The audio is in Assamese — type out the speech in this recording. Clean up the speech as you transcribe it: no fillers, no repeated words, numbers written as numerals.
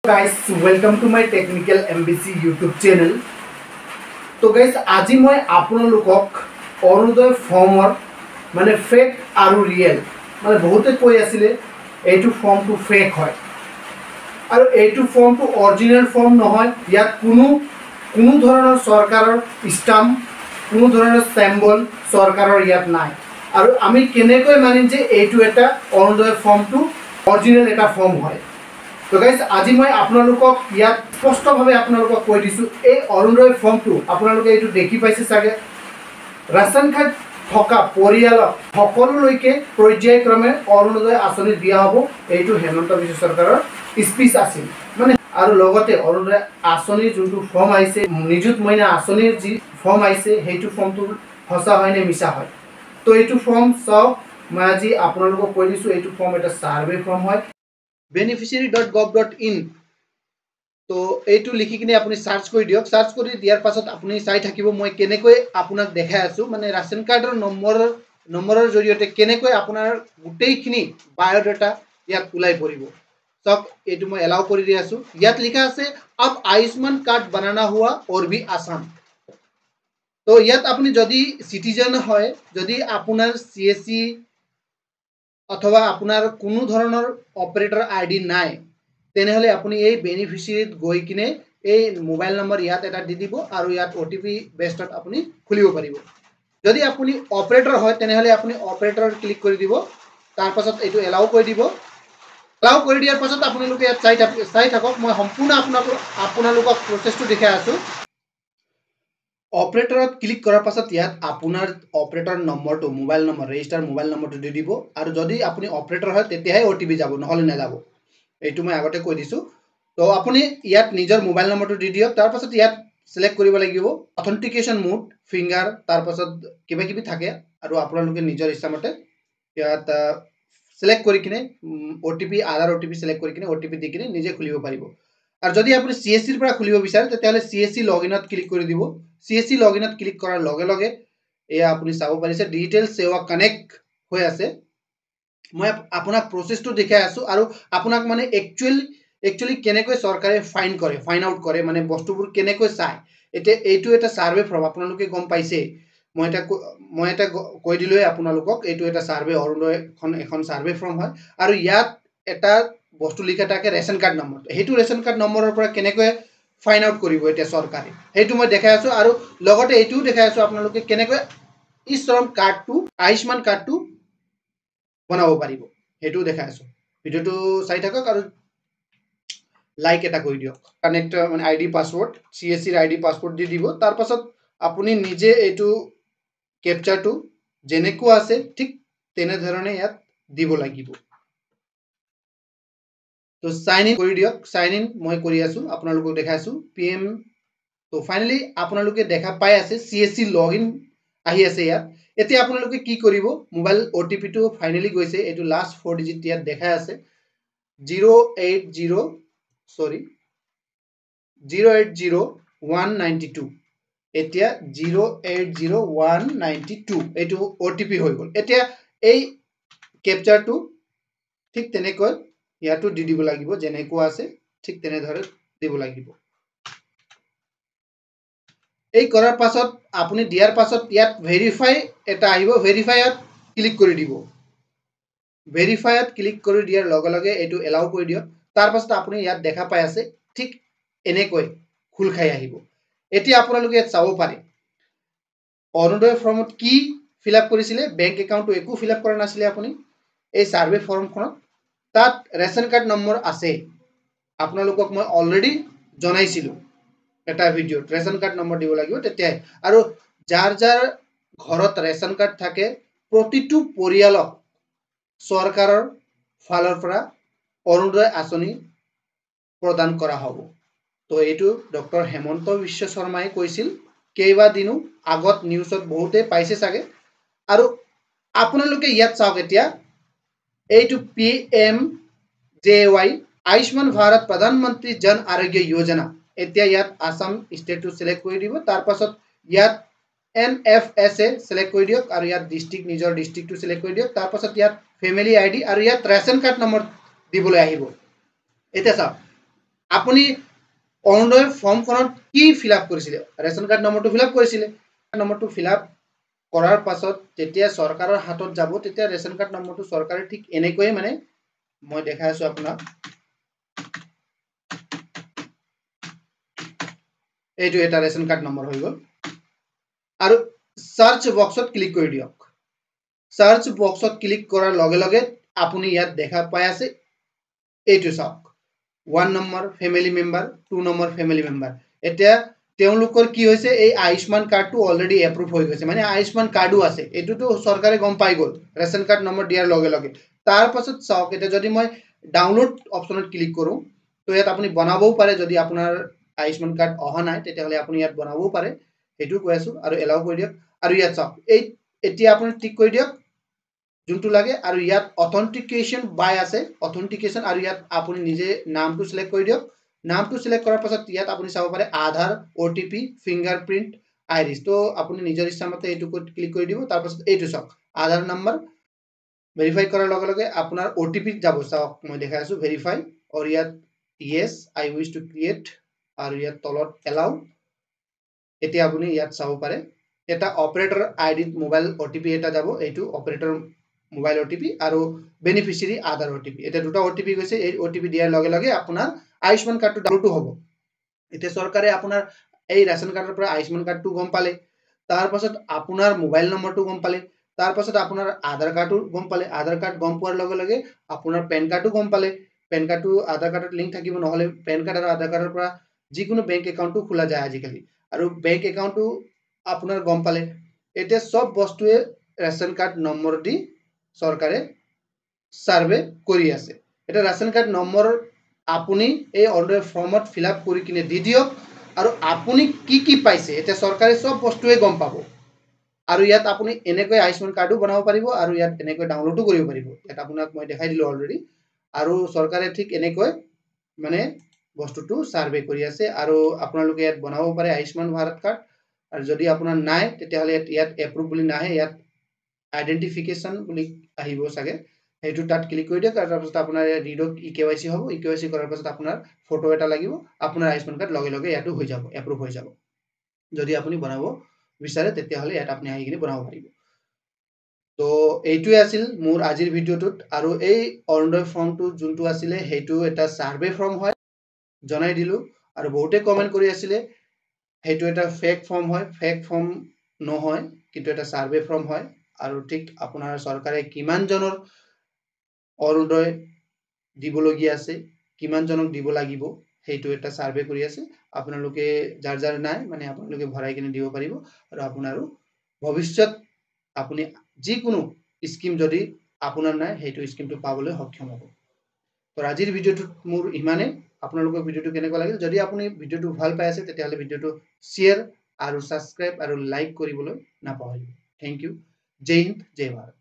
Guys, welcome to my technical MBC YouTube channel. तो guys, আজি মই আপোনালোকক অৰুণোদয় ফৰ্মৰ মানে ফেক আৰু ৰিয়েল মানে বহুতে কৈ আছিলে এইটো ফৰ্মটো ফেক হয় আৰু এইটো ফৰ্মটো অৰিজিনাল ফৰ্ম নহয়। ইয়াত কোনো ধৰণৰ চৰকাৰৰ ষ্টাম্প কোনো ধৰণৰ চেম্বল চৰকাৰৰ ইয়াত নাই আৰু আমি কেনেকৈ মানিম যে এইটো এটা অৰুণোদয় ফৰ্মটো অৰিজিনাল এটা ফৰ্ম হয়। তো গাইজ আজি মই আপোনালোকক ইয়াত স্পষ্টভাৱে আপোনালোকক কৈ দিছোঁ এই অৰুণোদয় ফৰ্মটো আপোনালোকে এইটো দেখি পাইছে চাগে। ৰেচন কাৰ্ড থকা পৰিয়ালক সকলোলৈকে পৰ্যায়ক্ৰমে অৰুণোদয় আঁচনি দিয়া হ'ব। এইটো হেমন্ত বিশ্ব চৰকাৰৰ স্পীচ আছিল মানে আৰু লগতে অৰুণোদয় আঁচনিৰ যোনটো ফৰ্ম আহিছে নিযুত মইনা আঁচনিৰ যি ফৰ্ম আহিছে সেইটো ফৰ্মটো সঁচা হয় নে মিছা হয়। তো এইটো ফৰ্ম চাওক, মই আজি আপোনালোকক কৈ দিছোঁ এইটো ফৰ্ম এটা ছাৰ্ভে ফৰ্ম হয় beneficiary.gov.in। তো এইটো লিখি কিনে আপুনি সাৰ্চ কৰি দিয়ক। সাৰ্চ কৰি দিয়াৰ পাছত আপুনি চাই থাকিব মই কেনেকৈ আপোনাক দেখাই আছোঁ মানে ৰেচন কাৰ্ডৰ নম্বৰৰ জৰিয়তে কেনেকৈ আপোনাৰ গোটেইখিনি বায়োডাটা ইয়াত ওলাই পৰিব। চাওক এইটো মই এলাউ কৰি দি আছোঁ। ইয়াত লিখা আছে আপ আয়ুষ্মান কাৰ্ড বানানা হুৱা और भी आसान। তো ইয়াত আপুনি যদি সিটিজেন হয়, যদি আপোনাৰ CSC অথবা আপোনাৰ কোনো ধৰণৰ অপাৰেটৰ আইডি নাই তেনেহলে আপুনি এই বেনিফিচিয়াৰীত গৈ কিনে এই মোবাইল নম্বৰ ইয়াত এটা দি দিব আৰু ইয়াত OTP বেষ্টত আপুনি খুলিব পাৰিব। যদি আপুনি অপাৰেটৰ হয় তেনেহলে আপুনি অপাৰেটৰ ক্লিক কৰি দিব, তাৰ পাছত এইটো এলাউ কৰি দিব। এলাউ কৰি দিয়াৰ পাছত আপোনালোকে ইয়াত চাই থাকক, মই সম্পূৰ্ণ আপোনালোকক প্ৰচেছটো দেখাই আছোঁ। অপাৰেটৰত ক্লিক কৰাৰ পাছত ইয়াত আপোনাৰ অপাৰেটৰ নম্বৰটো মোবাইল নম্বৰ ৰেজিষ্টাৰ মোবাইল নম্বৰটো দি দিব আৰু যদি আপুনি অপাৰেটৰ হয় তেতিয়াহে OTP যাব, নহলে নাযাব। এইটো মই আগতে কৈ দিছোঁ। তো আপুনি ইয়াত নিজৰ মোবাইল নম্বৰটো দি দিয়ক, তাৰ পাছত ইয়াত সিলেক্ট কৰিব লাগিব অথেন্টিকেশ্যন মোড ফিংগাৰ, তাৰ পাছত কিবা কিবি থাকে আৰু আপোনালোকে নিজৰ ইচ্ছামতে ইয়াত সিলেক্ট কৰি কিনে OTP আধাৰ OTP সিলেক্ট কৰি কিনে OTP দি কিনে নিজে খুলিব পাৰিব। আৰু যদি আপুনি CSC ৰ পৰা খুলিব বিচাৰে তেতিয়াহলে CSC লগইনত ক্লিক কৰি দিব। CSC লগইনত ক্লিক কৰাৰ লগে লগে এয়া আপুনি চাব পাৰিছে ডিজিটেল সেৱা কানেক্ট হৈ আছে। মই আপোনাক প্ৰচেছটো দেখাই আছোঁ আৰু আপোনাক মানে একচুৱেলি কেনেকৈ চৰকাৰে ফাইন আউট কৰে মানে বস্তুবোৰ কেনেকৈ চায়। এতিয়া এইটো এটা ছাৰ্ভে ফৰ্ম, আপোনালোকে গম পাইছে। মই এটা কৈ দিলোৱে আপোনালোকক এইটো এটা ছাৰ্ভে অৰুণোদয় এখন ছাৰ্ভে ফৰ্ম হয় আৰু ইয়াত এটা বস্তু লিখা থাকে ৰেচন কাৰ্ড নম্বৰ। সেইটো ৰেচন কাৰ্ড নম্বৰৰ পৰা কেনেকৈ ফাইন আউট কৰিব এতিয়া চৰকাৰে সেইটো মই দেখাই আছোঁ আৰু লগতে এইটোও দেখাই আছোঁ আপোনালোকে কেনেকৈ ই শ্ৰম কাৰ্ডটো আয়ুষ্মান কাৰ্ডটো বনাব পাৰিব সেইটোও দেখাই আছোঁ। ভিডিঅ'টো চাই থাকক আৰু লাইক এটা কৰি দিয়ক। কানেক্ট মানে ID পাছৱৰ্ড CSC ৰ ID পাছৱৰ্ড দি দিব, তাৰ পাছত আপুনি নিজে এইটো কেপচাৰটো যেনেকুৱা আছে ঠিক তেনেধৰণে ইয়াত দিব লাগিব। তো সাইন ইন কৰি দিয়ক। সাইন ইন মই কৰি আছোঁ, আপোনালোকক দেখাইছোঁ PM। তো ফাইনেলি আপোনালোকে দেখা পাই আছে CSC লগইন আহি আছে ইয়াত। এতিয়া আপোনালোকে কি কৰিব, মোবাইল OTP টো ফাইনেলি গৈছে, এইটো লাষ্ট 4 ডিজিট ইয়াত দেখাই আছে 080,192। এতিয়া 080,192 এইটো OTP হৈ গ'ল। এতিয়া এই কেপচাৰটো ঠিক তেনেকৈ ইয়াতো দি দিব লাগিব, যেনেকুৱা আছে ঠিক তেনেদৰে দিব লাগিব। এই কৰাৰ পাছত আপুনি দিয়াৰ পাছত ইয়াত ভেৰিফাই এটা আহিব, ভেৰিফাইত ক্লিক কৰি দিব। ভেৰিফাইত ক্লিক কৰি দিয়াৰ লগে লগে এইটো এলাউ কৰি দিয়ক। তাৰ পাছত আপুনি ইয়াত দেখা পাই আছে ঠিক এনেকৈ খোল খাই আহিব। এতিয়া আপোনালোকে ইয়াত চাব পাৰে অৰুণোদয় ফৰ্মত কি ফিল আপ কৰিছিলে, বেংক একাউণ্টটো একো ফিল আপ কৰা নাছিলে আপুনি। এই ছাৰ্ভে ফৰ্মখনত তাত ৰেচন কাৰ্ড নম্বৰ আছে, আপোনালোকক মই অলৰেডি জনাইছিলোঁ এটা ভিডিঅ'ত ৰেচন কাৰ্ড নম্বৰ দিব লাগিব তেতিয়াই। আৰু যাৰ ঘৰত ৰেচন কাৰ্ড থাকে প্ৰতিটো পৰিয়ালক চৰকাৰৰ ফালৰ পৰা অৰুণোদয় আঁচনি প্ৰদান কৰা হ'ব। তো এইটো ডক্টৰ হেমন্ত বিশ্ব শৰ্মাই কৈছিল কেইবাদিনো আগত, নিউজত বহুতে পাইছে চাগে। আৰু আপোনালোকে ইয়াত চাওক এতিয়া এইটো PMJY আয়ুষ্মান ভাৰত প্ৰধানমন্ত্ৰী জন আৰোগ্য যোজনা। এতিয়া ইয়াত আসাম ষ্টেটটো সিলেক্ট কৰি দিব, তাৰ পাছত ইয়াত NFSA সিলেক্ট কৰি দিয়ক আৰু ইয়াত ডিস্ট্ৰিক্ট নিজৰ ডিস্ট্ৰিক্টটো সিলেক্ট কৰি দিয়ক, তাৰ পাছত ইয়াত ফেমিলি ID আৰু ইয়াত ৰেচন কাৰ্ড নম্বৰ দিবলৈ আহিব। এতিয়া চাওক আপুনি অৰুণোদয় ফৰ্মখনত কি ফিল আপ কৰিছিলে ৰেচন কাৰ্ড নম্বৰটো ফিল আপ কৰিছিলে নম্বৰটো ফিল আপ কৰাৰ পাছত যেতিয়া চৰকাৰৰ হাতত যাব তেতিয়া ৰেচন কাৰ্ড নম্বৰটো চৰকাৰে ঠিক এনেকৈয়ে মানে মই দেখাই আছো আপোনাক এইটো এটা ৰেচন কাৰ্ড নম্বৰ হৈ গ'ল আৰু সাৰ্চ বক্সত ক্লিক কৰি দিয়ক সাৰ্চ বক্সত ক্লিক কৰাৰ লগে লগে আপুনি ইয়াত দেখা পাই আছে এইটো চাওক 1 number family member 2 number family member এতিয়া তেওঁলোকৰ কি হৈছে এই আয়ুষ্মান কাৰ্ডটো অলৰেডি এপ্ৰুভ হৈ গৈছে মানে আয়ুষ্মান কাৰ্ডো আছে এটোটো চৰকাৰে গম পাই গ'ল ৰেচন কাৰ্ড নম্বৰ দিয়াৰ লগে লগে তাৰ পাছত চাওক এটা যদি মই ডাউনলোড অপচনত ক্লিক কৰো তো ইয়াত আপুনি বনাবও পাৰে যদি আপোনাৰ আয়ুষ্মান কাৰ্ড অহা নাই তেতিয়াহলে আপুনি ইয়াত বনাবও পাৰে হেতু কৈ আছো আৰু এলাও কৰি দিয়ক আৰু ইয়াত চাওক এই এতিয়া আপুনি টিক কৰি দিয়ক যোনটো লাগে আৰু ইয়াত অথেন্টিকেশন বাই আছে অথেন্টিকেশন আৰু ইয়াত আপুনি নিজে নামটো সিলেক্ট কৰি দিয়ক নামটো সিলেক্ট কৰাৰ পাছত ইয়াত আপুনি চাব পাৰে আধাৰ ওটিপি ফিংগাৰপ্ৰিন্ট আইৰিস তো আপুনি নিজৰ ইচ্ছামতে এইটো ক্লিক কৰি দিব তাৰ পাছত এইটো চাওক আধাৰ নম্বৰ ভেৰিফাই কৰাৰ লগে লগে আপোনাৰ ওটিপি যাব চাওক মই দেখাই আছো ভেৰিফাই আৰু ইয়াত yes I wish to create আৰু ইয়াত তলত এলাও এতিয়া আপুনি ইয়াত চাব পাৰে এটা অপাৰেটৰ আইডিত মোবাইল ওটিপি এটা যাব এইটো অপাৰেটৰ মোবাইল ওটিপি আৰু বেনিফিচিয়াৰি আধাৰ ওটিপি এটা দুটা ওটিপি গৈছে এই ওটিপি দিয়াৰ লগে লগে আপোনাৰ আয়ুষ্মান কাৰ্ডটো ডাউনলোড হ'ব এতিয়া চৰকাৰে আপোনাৰ এই ৰেচন কাৰ্ডৰ পৰা আয়ুষ্মান কাৰ্ডটো গম পালে তাৰ পাছত আপোনাৰ মোবাইল নম্বৰটো গম পালে তাৰ পাছত আপোনাৰ আধাৰ কাৰ্ডটো গম পালে আধাৰ কাৰ্ড গম পোৱাৰ লগে লগে আপোনাৰ পেন কাৰ্ডটো গম পালে পেন কাৰ্ডটো আধাৰ কাৰ্ডত লিংক থাকিব নহলে পেন কাৰ্ড আৰু আধাৰ কাৰ্ডৰ পৰা যিকোনো বেংক একাউণ্টটো খোলা যায় আজিকালি আৰু বেংক একাউণ্টটো আপোনাৰ গম পালে এতিয়া সব বস্তুৱে ৰেচন কাৰ্ড নম্বৰ দি চৰকাৰে সাৰ্ভে কৰি আছে এটা ৰেচন কাৰ্ড নম্বৰ আপুনি এই অৰ্ডাৰ ফৰ্মত ফিল আপ কৰি কিনে দি দিয়ক আৰু আপুনি কি পাইছে এটা চৰকাৰে সব বস্তুৱে গম পাব আৰু ইয়াত আপুনি এনেকৈ আয়ুষ্মান কাৰ্ডো বনাব পাৰিব আৰু ইয়াত এনেকৈ ডাউনলোডো কৰিব পাৰিব এটা আপোনাক মই দেখাই দিলো অলৰেডি আৰু চৰকাৰে ঠিক এনেকৈ মানে বস্তুটো সাৰ্ভে কৰি আছে আৰু আপোনালোকে ইয়াত বনাব পাৰে আয়ুষ্মান ভাৰত কাৰ্ড আৰু যদি আপোনাৰ নাই তেতিয়াহলে ইয়াত এপ্ৰুভ বুলি নাহে ইয়াত আইডেন্টিফিকেশন বুলি আহিব সাগে হেতু তাত ক্লিক কৰি দিয়ক তাৰ পাছত আপোনাৰ ৰিডক ইকেৱাইসি হ'ব ইকেৱাইসি কৰাৰ পাছত আপোনাৰ ফটো এটা লাগিব আপোনাৰ আয়ুষ্মান কাৰ্ড লগে লগে ইয়াতো হৈ যাব এপ্ৰুভ হৈ যাব যদি আপুনি বনাব বিচাৰে তেতিয়াহলে ইয়াত আপুনি আহি কিনে বনাব পাৰিব তো এইটোৱে আছিল মোৰ আজিৰ ভিডিওটোত আৰু এই অৰুণোদয় ফৰ্মটো যোনটো আছিলে হেতু এটা সাৰ্ভে ফৰ্ম হয় জনাই দিলো আৰু বহুতে কমেন্ট কৰি আছিলে হেতু এটা ফেক ফৰ্ম হয় ফেক ফৰ্ম নহয় কিন্তু এটা সাৰ্ভে ফৰ্ম হয় আৰু ঠিক আপোনাৰ চৰকাৰে কিমান জনৰ অৰুণোদয় দিবলগীয়া আছে কিমান জনক দিব লাগিব হেতু এটা সাৰ্ভে কৰি আছে আপোনালোকে যাৰ যাৰ নাই মানে আপোনালোকে ভৰাই কিনে দিব পাৰিব আৰু আপোনাৰো ভৱিষ্যত আপুনি যিকোনো স্কিম যদি আপোনাৰ নাই হেতু স্কিমটো পাবলৈ সক্ষম হ'ব তো আজিৰ ভিডিওটো মোৰ ইমানে আপোনালোকৰ ভিডিওটো কেনেকুৱা লাগিল যদি আপুনি ভিডিওটো ভাল পাই আছে তেতিয়াহলে ভিডিওটো শেয়াৰ আৰু সাবস্ক্ৰাইব আৰু লাইক কৰিবলৈ নাপাহৰিব থ্যাংক ইউ জয় হিন্দ জয় ভাৰত